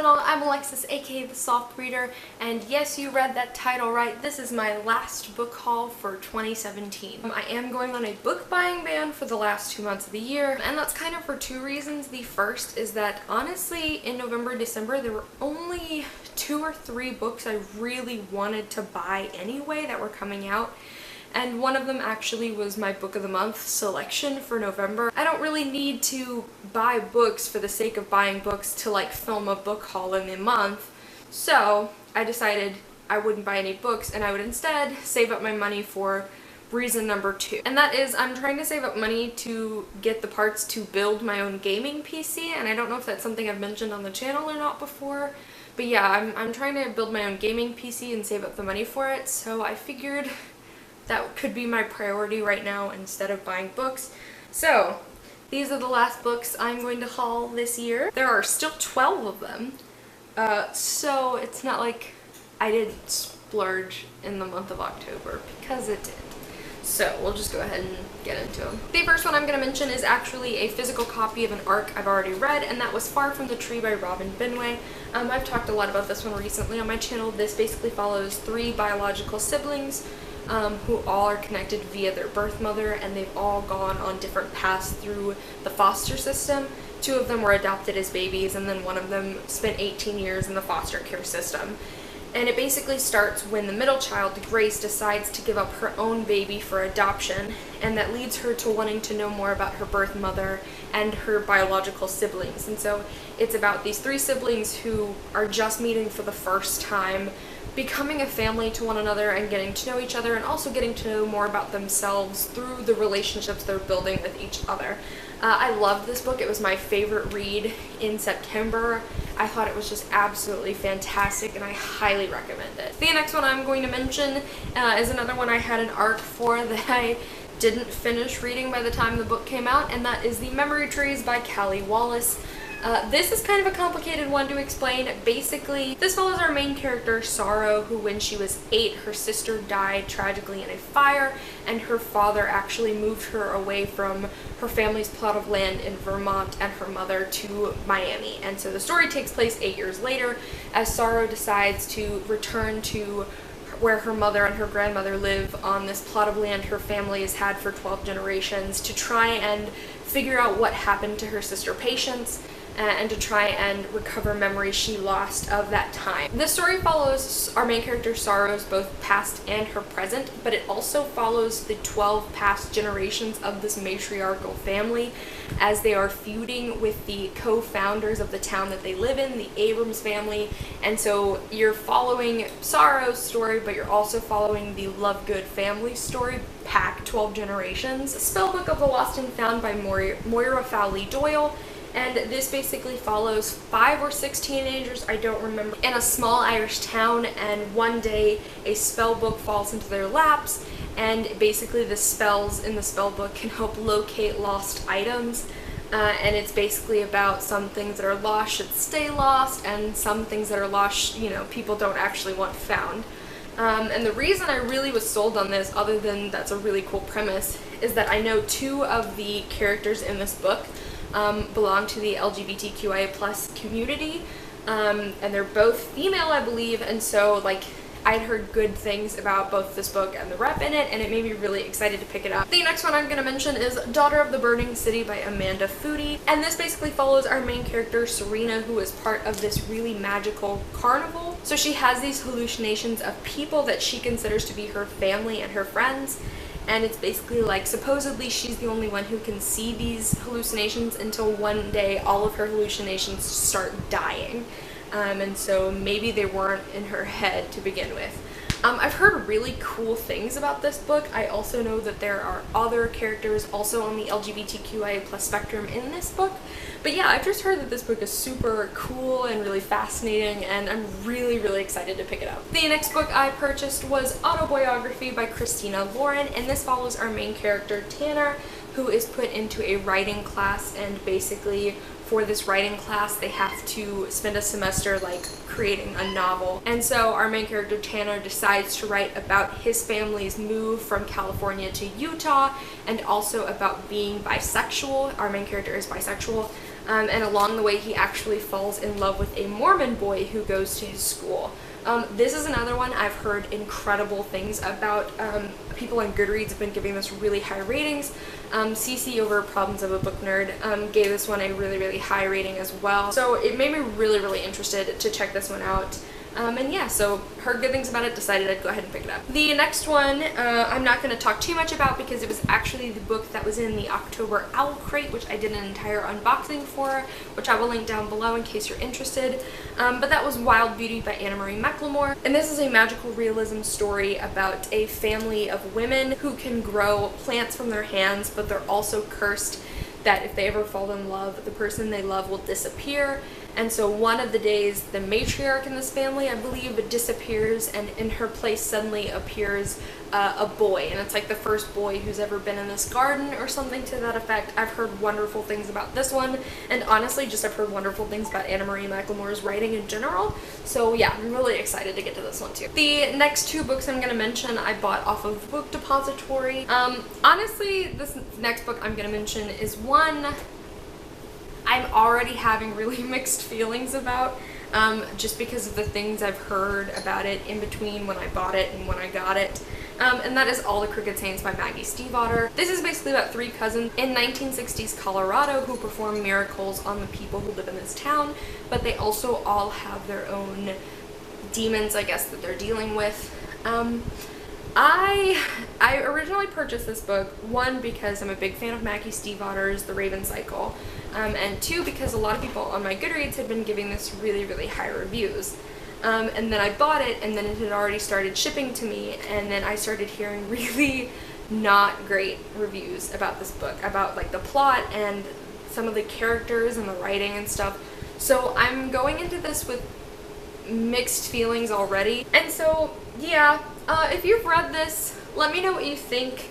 and all, I'm Alexis, aka The Soft Reader, and yes, you read that title right. This is my last book haul for 2017. I am going on a book buying ban for the last 2 months of the year, and that's kind of for two reasons. The first is that honestly, in November and December, there were only 2 or 3 books I really wanted to buy anyway that were coming out. And one of them actually was my book of the month selection for November. I don't really need to buy books for the sake of buying books to like film a book haul in the month. So I decided I wouldn't buy any books and I would instead save up my money for reason number 2. And that is I'm trying to save up money to get the parts to build my own gaming PC, and I don't know if that's something I've mentioned on the channel or not before. But yeah, I'm trying to build my own gaming PC and save up the money for it, so I figured that could be my priority right now instead of buying books. So these are the last books I'm going to haul this year. There are still 12 of them, so it's not like I didn't splurge in the month of October, because it did. So we'll just go ahead and get into them. The first one I'm going to mention is actually a physical copy of an arc I've already read, and that was Far From the Tree by Robin Benway. I've talked a lot about this one recently on my channel. This basically follows 3 biological siblings who all are connected via their birth mother, and they've all gone on different paths through the foster system. 2 of them were adopted as babies, and then one of them spent 18 years in the foster care system. And it basically starts when the middle child, Grace, decides to give up her own baby for adoption, and that leads her to wanting to know more about her birth mother and her biological siblings. And so it's about these 3 siblings who are just meeting for the first time, becoming a family to one another and getting to know each other, and also getting to know more about themselves through the relationships they're building with each other. I loved this book. It was my favorite read in September. I thought it was just absolutely fantastic, and I highly recommend it. The next one I'm going to mention is another one I had an arc for that I didn't finish reading by the time the book came out, and that is The Memory Trees by Callie Wallace. This is kind of a complicated one to explain. Basically, this follows our main character, Sorrow, who when she was 8, her sister died tragically in a fire, and her father actually moved her away from her family's plot of land in Vermont and her mother to Miami. And so the story takes place 8 years later as Sorrow decides to return to where her mother and her grandmother live on this plot of land her family has had for 12 generations to try and figure out what happened to her sister Patience, and to try and recover memories she lost of that time. This story follows our main character Sorrow's both past and her present, but it also follows the 12 past generations of this matriarchal family as they are feuding with the co-founders of the town that they live in, the Abrams family. And so you're following Sorrow's story, but you're also following the Lovegood family story, pack 12 generations. Spellbook of the Lost and Found by Moira Fowley Doyle. And this basically follows 5 or 6 teenagers, I don't remember, in a small Irish town, and one day a spell book falls into their laps, and basically the spells in the spell book can help locate lost items. And it's basically about some things that are lost should stay lost, and some things that are lost, you know, people don't actually want found. And the reason I really was sold on this, other than that's a really cool premise, is that I know 2 of the characters in this book belong to the LGBTQIA+ community, and they're both female, I believe, and so like I'd heard good things about both this book and the rep in it, and it made me really excited to pick it up. The next one I'm going to mention is Daughter of the Burning City by Amanda Foody, and this basically follows our main character Serena, who is part of this really magical carnival. So she has these hallucinations of people that she considers to be her family and her friends. And it's basically like supposedly she's the only one who can see these hallucinations until one day all of her hallucinations start dying. And so maybe they weren't in her head to begin with. I've heard really cool things about this book. I also know that there are other characters also on the LGBTQIA+ spectrum in this book. But yeah, I've just heard that this book is super cool and really fascinating, and I'm really, really excited to pick it up. The next book I purchased was Autobiography by Christina Lauren, and this follows our main character Tanner, who is put into a writing class, and basically for this writing class they have to spend a semester like creating a novel. And so our main character Tanner decides to write about his family's move from California to Utah, and also about being bisexual. Our main character is bisexual. and along the way he actually falls in love with a Mormon boy who goes to his school. This is another one I've heard incredible things about. People on Goodreads have been giving this really high ratings. CC over Problems of a Book Nerd gave this one a really high rating as well. So it made me really interested to check this one out. And yeah, so heard good things about it, decided I'd go ahead and pick it up. The next one I'm not going to talk too much about because it was actually the book that was in the October Owl Crate, which I did an entire unboxing for, which I will link down below in case you're interested. But that was Wild Beauty by Anna Marie McLemore. And this is a magical realism story about a family of women who can grow plants from their hands, but they're also cursed that if they ever fall in love, the person they love will disappear. And so one of the days, the matriarch in this family, I believe, disappears, and in her place suddenly appears a boy. And it's like the first boy who's ever been in this garden or something to that effect. I've heard wonderful things about this one, and honestly, just I've heard wonderful things about Anna Marie McLemore's writing in general. So yeah, I'm really excited to get to this one too. The next two books I'm going to mention I bought off of Book Depository. Honestly, this next book I'm going to mention is one I'm already having really mixed feelings about, just because of the things I've heard about it in between when I bought it and when I got it. And that is All the Crooked Saints by Maggie Stiefvater. This is basically about three cousins in 1960s Colorado who perform miracles on the people who live in this town, but they also all have their own demons, I guess, that they're dealing with. I originally purchased this book, one, because I'm a big fan of Maggie Stiefvater's The Raven Cycle, and two, because a lot of people on my Goodreads had been giving this really high reviews. And then I bought it, and then it had already started shipping to me, and then I started hearing really not great reviews about this book, about like the plot and some of the characters and the writing and stuff. So I'm going into this with mixed feelings already. And so yeah, if you've read this, let me know what you think,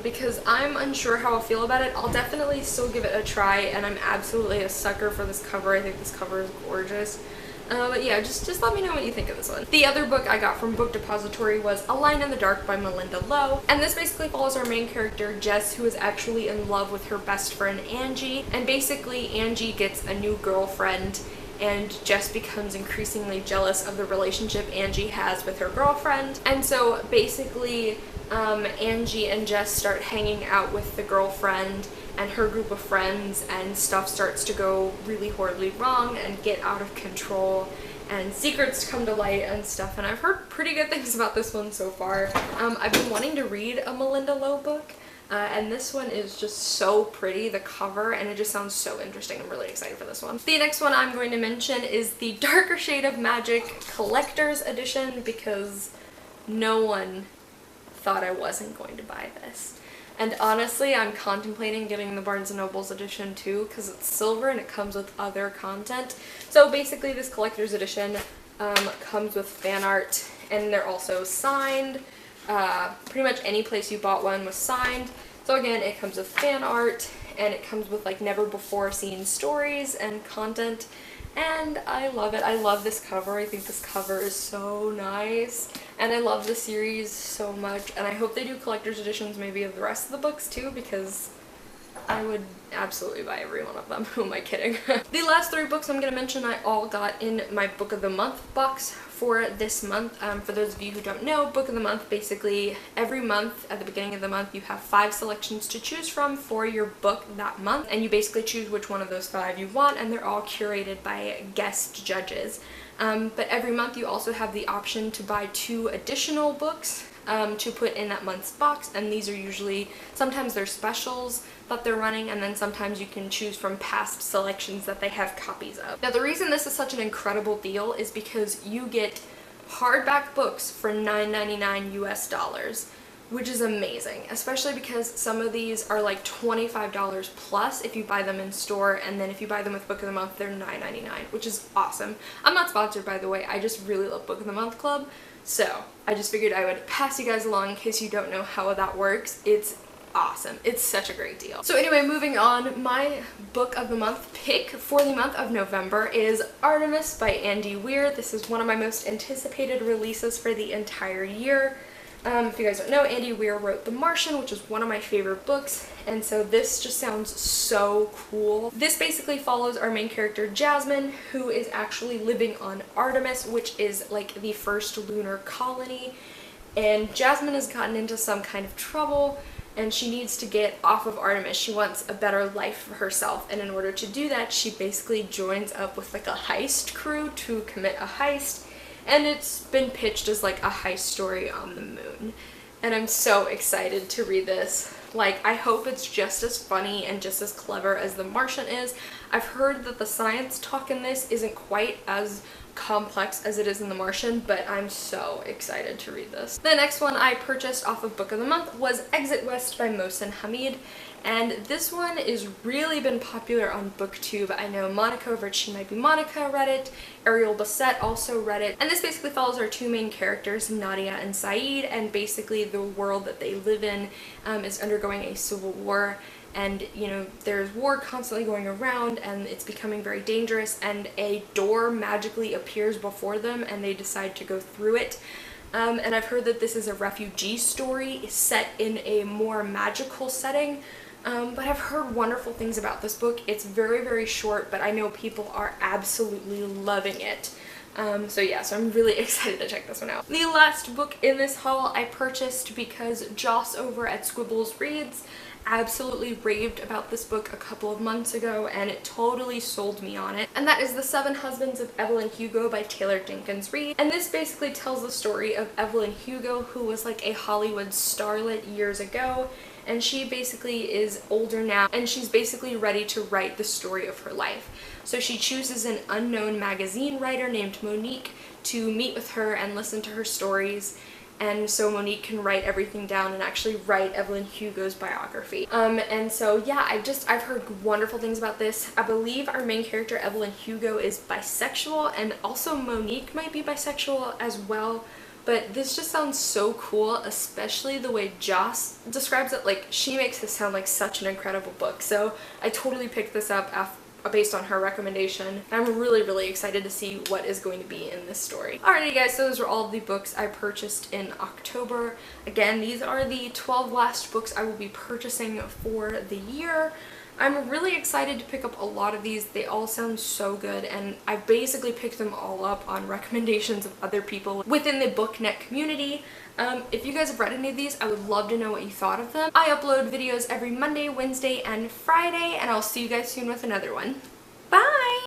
because I'm unsure how I'll feel about it. I'll definitely still give it a try, and I'm absolutely a sucker for this cover. I think this cover is gorgeous. But yeah, just let me know what you think of this one. The other book I got from Book Depository was A Line in the Dark by Melinda Lowe, and this basically follows our main character, Jess, who is actually in love with her best friend, Angie, and basically Angie gets a new girlfriend, and Jess becomes increasingly jealous of the relationship Angie has with her girlfriend. And so basically Angie and Jess start hanging out with the girlfriend and her group of friends, and stuff starts to go really horribly wrong and get out of control, and secrets come to light and stuff, and I've heard pretty good things about this one so far. I've been wanting to read a Melinda Lowe book, and this one is just so pretty, the cover, and it just sounds so interesting. I'm really excited for this one. The next one I'm going to mention is the Darker Shade of Magic Collector's Edition, because no one thought I wasn't going to buy this. And honestly, I'm contemplating getting the Barnes & Noble's edition too, because it's silver and it comes with other content. So basically this collector's edition comes with fan art, and they're also signed. Pretty much any place you bought one was signed. So again, it comes with fan art, and it comes with like never before seen stories and content, and I love it. I love this cover. I think this cover is so nice, and I love the series so much, and I hope they do collector's editions maybe of the rest of the books too, because I would absolutely buy every one of them. Who am I kidding? The last three books I'm going to mention I all got in my Book of the Month box for this month. For those of you who don't know, Book of the Month, basically every month at the beginning of the month you have 5 selections to choose from for your book that month, and you basically choose which one of those 5 you want, and they're all curated by guest judges. But every month you also have the option to buy 2 additional books to put in that month's box, and these are usually, sometimes they're specials that they're running, and then sometimes you can choose from past selections that they have copies of. Now the reason this is such an incredible deal is because you get hardback books for $9.99 US, which is amazing, especially because some of these are like $25 plus if you buy them in store, and then if you buy them with Book of the Month they're $9.99, which is awesome. I'm not sponsored, by the way, I just really love Book of the Month Club, so I just figured I would pass you guys along in case you don't know how that works. It's awesome. It's such a great deal. So anyway, moving on, my Book of the Month pick for the month of November is Artemis by Andy Weir. This is one of my most anticipated releases for the entire year. If you guys don't know, Andy Weir wrote The Martian, which is one of my favorite books, and so this just sounds so cool. This basically follows our main character Jasmine, who is actually living on Artemis, which is like the first lunar colony, and Jasmine has gotten into some kind of trouble and she needs to get off of Artemis. She wants a better life for herself, and in order to do that, she basically joins up with like a heist crew to commit a heist, and it's been pitched as like a heist story on the moon. And I'm so excited to read this. Like, I hope it's just as funny and just as clever as The Martian is. I've heard that the science talk in this isn't quite as complex as it is in The Martian, but I'm so excited to read this. The next one I purchased off of Book of the Month was Exit West by Mohsin Hamid, and this one has really been popular on BookTube. I know Monica over at She Might Be Monica read it, Ariel Bassett also read it, and this basically follows our two main characters, Nadia and Saeed, and basically the world that they live in is undergoing a civil war. And, you know, there's war constantly going around and it's becoming very dangerous, and a door magically appears before them and they decide to go through it. And I've heard that this is a refugee story set in a more magical setting, but I've heard wonderful things about this book. It's very, very short, but I know people are absolutely loving it. So I'm really excited to check this one out. The last book in this haul I purchased because Joss over at Squibbles Reads absolutely raved about this book a couple of months ago, and it totally sold me on it. And that is The Seven Husbands of Evelyn Hugo by Taylor Jenkins Reid. And this basically tells the story of Evelyn Hugo, who was like a Hollywood starlet years ago, and she basically is older now, and she's basically ready to write the story of her life. So she chooses an unknown magazine writer named Monique to meet with her and listen to her stories, and so Monique can write everything down and actually write Evelyn Hugo's biography. And so yeah, I've heard wonderful things about this. I believe our main character Evelyn Hugo is bisexual, and also Monique might be bisexual as well. But this just sounds so cool, especially the way Joss describes it. Like, she makes this sound like such an incredible book. So I totally picked this up based on her recommendation, and I'm really, really excited to see what is going to be in this story. Alrighty guys, so those are all of the books I purchased in October. Again, these are the 12 last books I will be purchasing for the year. I'm really excited to pick up a lot of these. They all sound so good, and I basically picked them all up on recommendations of other people within the BookNet community. If you guys have read any of these, I would love to know what you thought of them. I upload videos every Monday, Wednesday, and Friday, and I'll see you guys soon with another one. Bye!